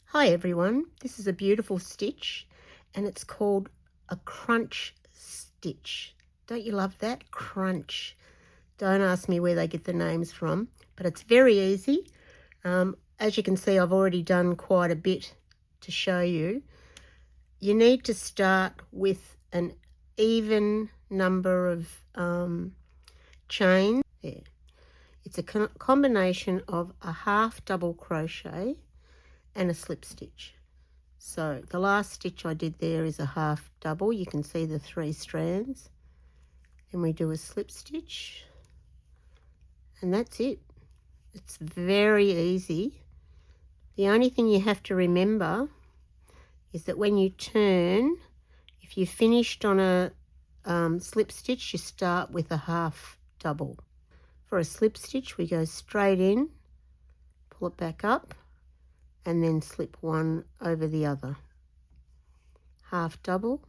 Hi everyone, this is a beautiful stitch and it's called a crunch stitch. Don't you love that? Crunch. Don't ask me where they get the names from, but it's very easy. As you can see, I've already done quite a bit to show you. You need to start with an even number of chains. There. It's a combination of a half double crochet and a slip stitch. So the last stitch I did there is a half double. You can see the 3 strands. And we do a slip stitch. And that's it. It's very easy. The only thing you have to remember is that when you turn, if you finished on a slip stitch, you start with a half double. For a slip stitch, we go straight in, pull it back up, and then slip one over the other. Half double,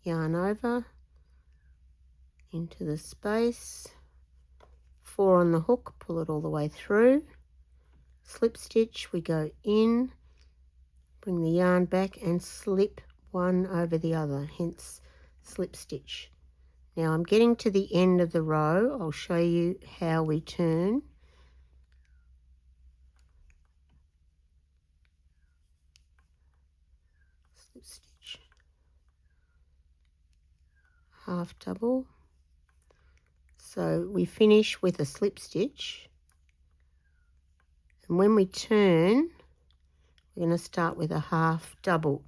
yarn over, into the space, 4 on the hook, pull it all the way through, slip stitch, we go in, bring the yarn back and slip one over the other, hence slip stitch. Now I'm getting to the end of the row. I'll show you how we turn. Slip stitch, half double. So we finish with a slip stitch, and when we turn, we're going to start with a half double.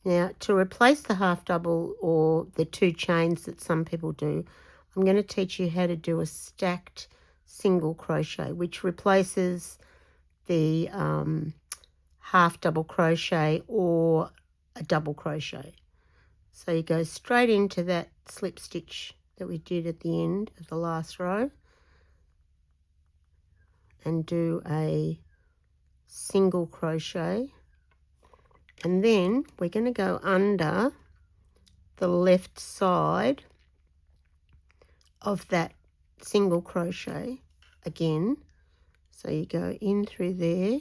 Now, to replace the half double or the 2 chains that some people do, I'm going to teach you how to do a stacked single crochet, which replaces the half double crochet or a double crochet. So you go straight into that slip stitch that we did at the end of the last row and do a single crochet, and then we're going to go under the left side of that single crochet again. So you go in through there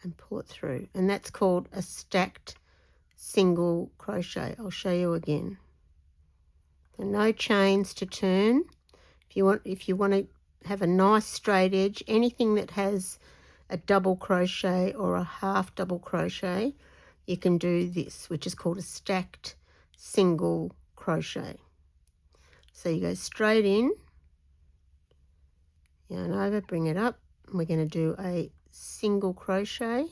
and pull it through, and that's called a stacked single crochet. I'll show you again. So no chains to turn. If you want to have a nice straight edge, anything that has a double crochet or a half double crochet, you can do this, which is called a stacked single crochet. So you go straight in, yarn over, bring it up, and we're going to do a single crochet,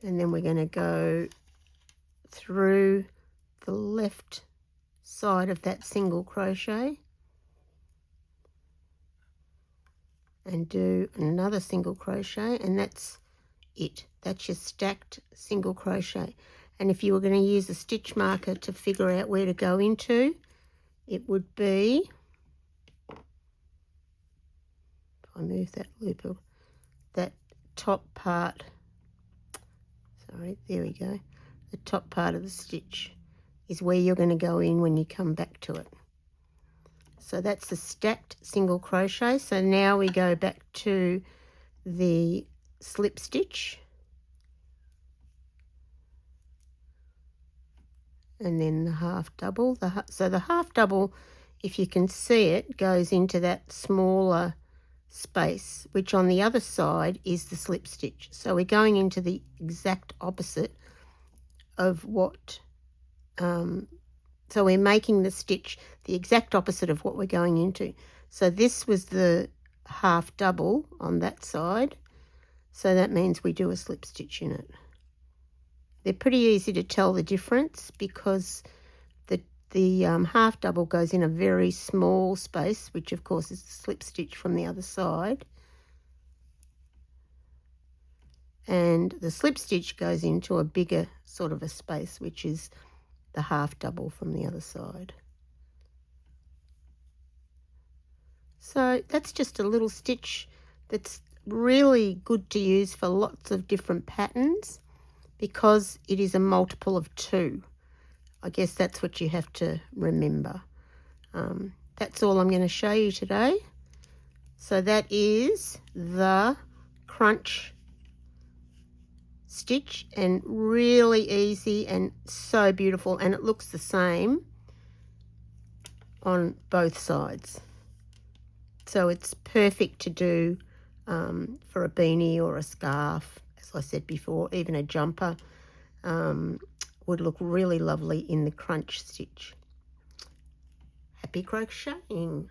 and then we're going to go through the left side of that single crochet and do another single crochet, and that's it. That's your stacked single crochet. And if you were going to use a stitch marker to figure out where to go into, it would be, if I move that loop, that top part, sorry, there we go, the top part of the stitch is where you're going to go in when you come back to it. So that's the stacked single crochet. So now we go back to the slip stitch, and then the half double. So the half double, if you can see it, goes into that smaller space, which on the other side is the slip stitch. So we're going into the exact opposite of what so we're making the stitch the exact opposite of what we're going into. So this was the half double on that side, so that means we do a slip stitch in it. They're pretty easy to tell the difference because the half double goes in a very small space, which of course is the slip stitch from the other side, and the slip stitch goes into a bigger sort of a space, which is the half double from the other side. So that's just a little stitch that's really good to use for lots of different patterns because it is a multiple of 2. I guess that's what you have to remember. That's all I'm going to show you today. So that is the crunch stitch, and really easy and so beautiful, and it looks the same on both sides. So it's perfect to do for a beanie or a scarf, as I said before. Even a jumper would look really lovely in the crunch stitch. Happy crocheting!